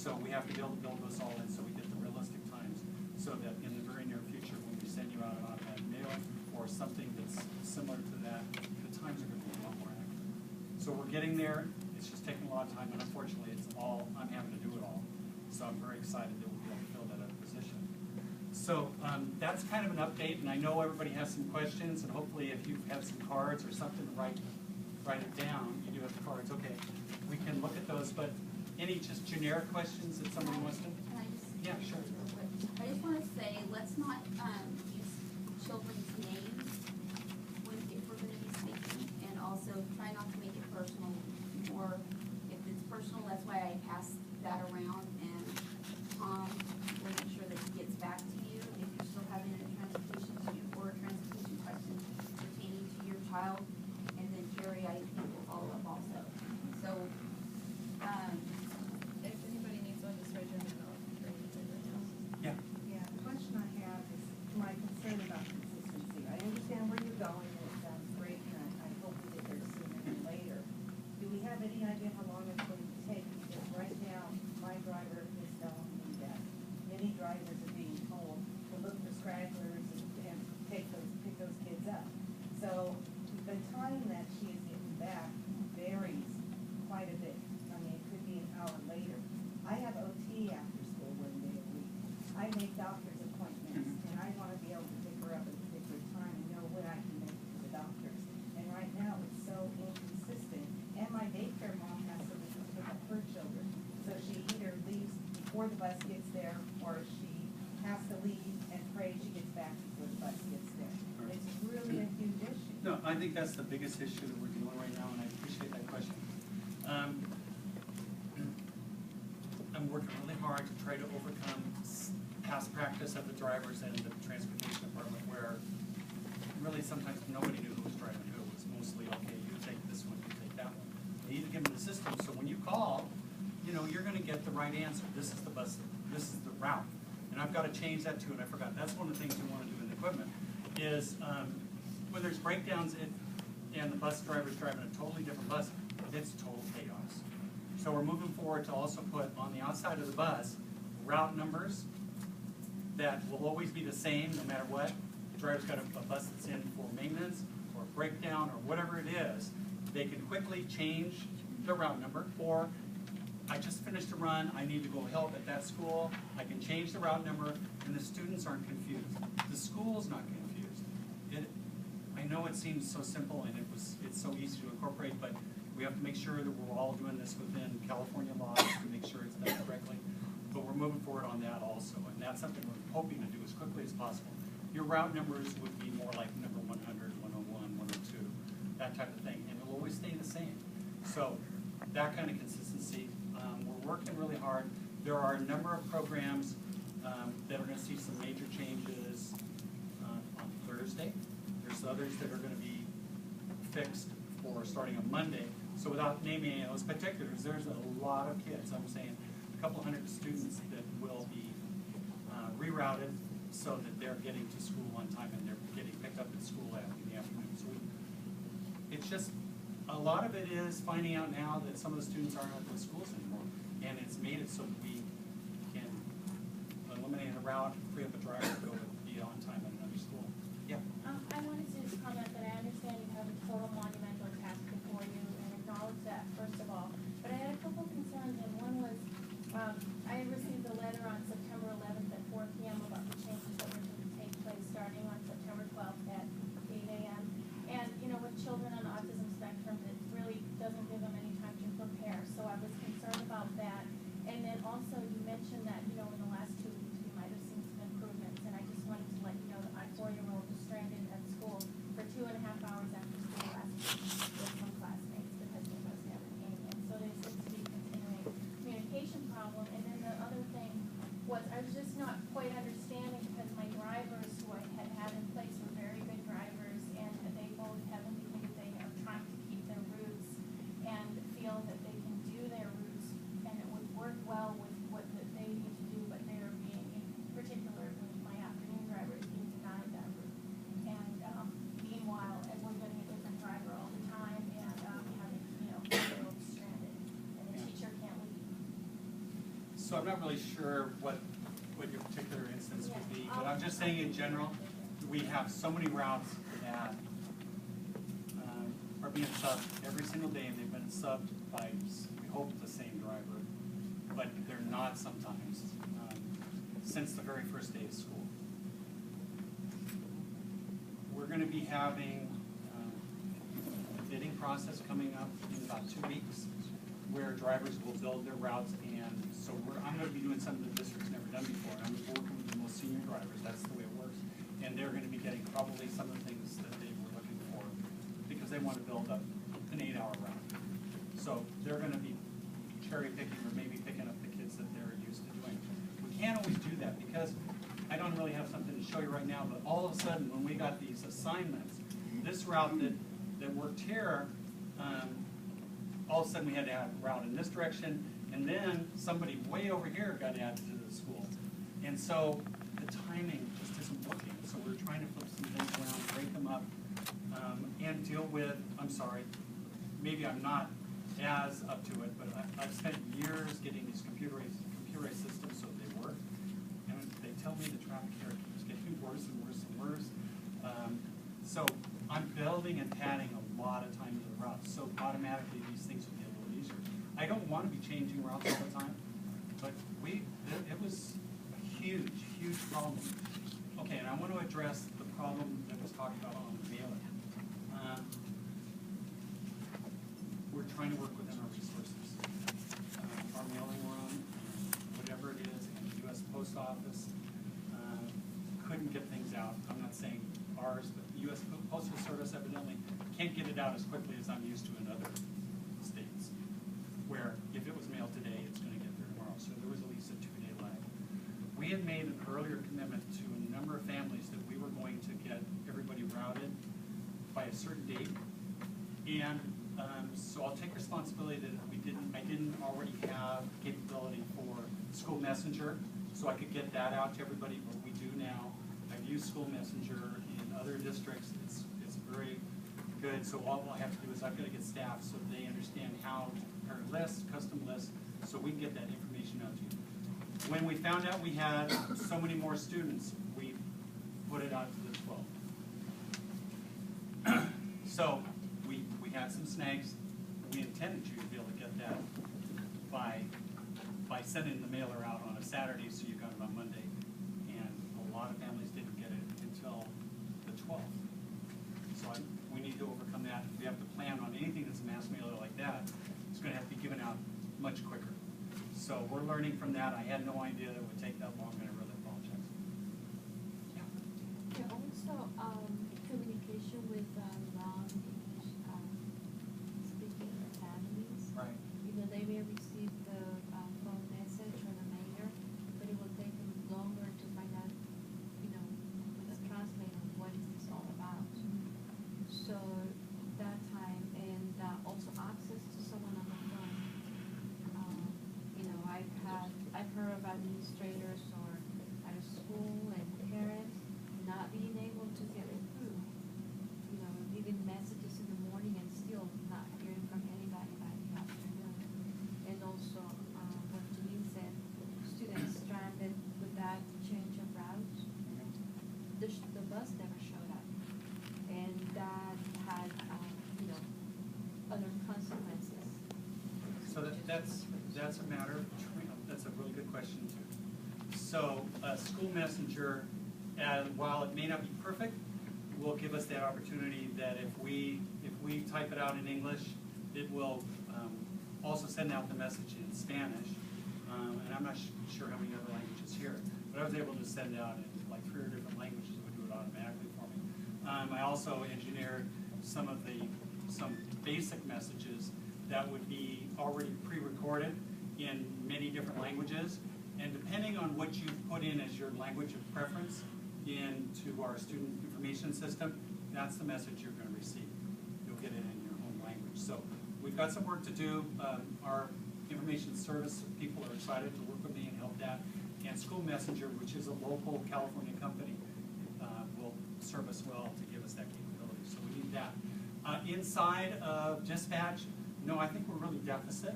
So we have to be able to build those all in so we get the realistic times, so that in the very near future, when we send you out an automatic mail or something that's similar to that, the times are going to be a lot more accurate. So we're getting there. It's just taking a lot of time, and unfortunately, it's all I'm having to do it all. So I'm very excited that we'll be able to fill that other position. So that's kind of an update, and I know everybody has some questions, and hopefully, if you have some cards or something to write it down. You do have the cards. Okay, we can look at those. But any just generic questions that somebody wants to? Can I just? Yeah, sure. I just want to say, let's not use children's names if we're going to be speaking, and also try not to make it personal. More, if it's personal, that's why I passed that around, and Tom will make sure that he gets back to you if you're still having a transportation issue or a transportation question pertaining to your child. And then Jerry, I think, will follow up also. So, if anybody needs one, just raise your hand. I'll bring it to the house. Yeah. Yeah, the question I have is my concern about consistency. I understand where you're going, and it sounds great, and I hope we get there sooner than later. Do we have any idea how long it's going to take? Because right now, my driver is telling me that many drivers are being told to look for stragglers and pick those kids up. So the time that she is getting back varies quite a bit. I mean, it could be an hour later. I have OT after school 1 day a week. I make doctor's appointments, and I want to be able to pick her up at a particular time and know when I can make it to the doctor's. And right now, it's so inconsistent. And my daycare mom has to leave to pick up her children. So she either leaves before the bus gets there, or she has to leave and pray she gets back before the bus gets there. It's really a huge issue. No, I think that's the biggest issue that we're dealing right now, and I appreciate that question. I'm working really hard to try to overcome past practice of the drivers and the transportation department, where really sometimes nobody knew who was driving who. It was mostly, okay, you take this one, you take that one. They need to give them the system, so when you call, you know, you're going to get the right answer. This is the bus, this is the route. And I've got to change that too, and I forgot. That's one of the things we want to do in the equipment, is when there's breakdowns and the bus driver's driving a totally different bus, it's total chaos. So we're moving forward to also put on the outside of the bus route numbers that will always be the same no matter what. The driver's got a bus that's in for maintenance or breakdown or whatever it is. They can quickly change the route number, or I just finished a run, I need to go help at that school. I can change the route number, and the students aren't confused. The school's not confused. I know it seems so simple, and it's so easy to incorporate, but we have to make sure that we're all doing this within California laws to make sure it's done correctly. But we're moving forward on that also, and that's something we're hoping to do as quickly as possible. Your route numbers would be more like number 100, 101, 102, that type of thing, and it'll always stay the same. So that kind of consistency, we're working really hard. There are a number of programs that are going to see some major changes on Thursday. There's others that are going to be fixed for starting on Monday. So without naming any of those particulars, there's a lot of kids, I'm saying a couple hundred students that will be rerouted so that they're getting to school on time and they're getting picked up at school in the afternoon. So it's just, a lot of it is finding out now that some of the students aren't at the schools anymore. And it's made it so that we can eliminate a route, free up a driver to go be on time at another school. Yeah. I wanted to just comment that I understand you have a total monumental task before you and acknowledge that, first of all. But I had a couple concerns, and one was I received a letter on September 11th at 4 p.m. about the changes that were to take place starting on September 12th at 8 a.m. And, you know, with children on the autism spectrum, it really doesn't give them any time to prepare. So I was concerned about that. And then also you mentioned that, you know, in the last 2 weeks we might have seen some improvements. And I just wanted to let you know that my 4-year-old was stranded at school for 2.5 hours after school last week with some classmates because they must have an email. So I'm not really sure what your particular instance would be, but I'm just saying in general, we have so many routes that are being subbed every single day, and they've been subbed by, we hope, the same driver, but they're not sometimes, since the very first day of school. We're going to be having a bidding process coming up in about 2 weeks, where drivers will build their routes, and so I'm going to be doing something the district's never done before. I'm working with the most senior drivers, that's the way it works, and they're going to be getting probably some of the things that they were looking for, because they want to build up an 8-hour route. So they're going to be cherry picking, or maybe picking up the kids that they're used to doing. We can't always do that, because I don't really have something to show you right now, but all of a sudden, when we got these assignments, this route that worked here, all of a sudden we had to have a route in this direction, and then somebody way over here got added to the school. And so the timing just isn't working. So we're trying to flip some things around, break them up, and deal with, I'm sorry, maybe I'm not as up to it, but I've spent years getting these computerized systems so they work. And they tell me the traffic here keeps getting worse and worse and worse. So I'm building and padding a lot of time into the routes, so automatically these things will get a little easier. I don't want to be changing routes all the time, but it was a huge, huge problem. Okay, and I want to address the problem that was talked about on the mailing. We're trying to work within our resources. Our mailing room, whatever it is, and the U.S. Post Office couldn't get things out. I'm not saying ours, but the U.S. Postal Service evidently can't get it out as quickly as I'm used to in other states, where if it was mailed today, it's going to get there tomorrow. So there was at least a 2-day lag. We had made an earlier commitment to a number of families that we were going to get everybody routed by a certain date, and so I'll take responsibility that I didn't already have capability for School Messenger, so I could get that out to everybody, but we do now. I've used School Messenger in other districts. It's very good. So all I have to do is I've got to get staff so they understand how to prepare lists, custom lists, so we can get that information out to you. When we found out we had so many more students, we put it out to the 12. So we had some snags. We intended you to be able to get that by sending the mailer out on a Saturday, so you got it on Monday. And a lot of families didn't get it until the 12th. So we need to overcome that. If we have to plan on anything that's a mass mailer like that, it's going to have to be given out much quicker. So we're learning from that. I had no idea that it would take that long, and I really apologize. Yeah. Yeah, also, communication with non-English speaking families. Right. You know, they may receive the phone message or the mailer, but it will take them longer to find out, you know, with a translator, what is this all about. So that time, and also access to someone on the phone. You know, I've heard of administrators or at a school and parents not being able to get it through. You know, leaving messages in the morning and still not hearing from anybody by the afternoon. And also, what Janine said, students stranded with that change of route. The bus never showed up, and that had, you know, other consequences. So that's a matter of that's a really good question too. So School Messenger, while it may not be perfect, will give us that opportunity that if we type it out in English, it will also send out the message in Spanish. And I'm not sure how many other languages here, but I was able to send out in like 3 different languages. It would do it automatically for me. I also engineered some basic messages that would be already pre-recorded in many different languages, and depending on what you put in as your language of preference into our student information system, that's the message you're going to receive. You'll get it in your own language. So we've got some work to do. Our information service people are excited to work with me and help that. And School Messenger, which is a local California company, will serve us well to give us that capability. So we need that. Inside of dispatch, no, I think we're really deficit.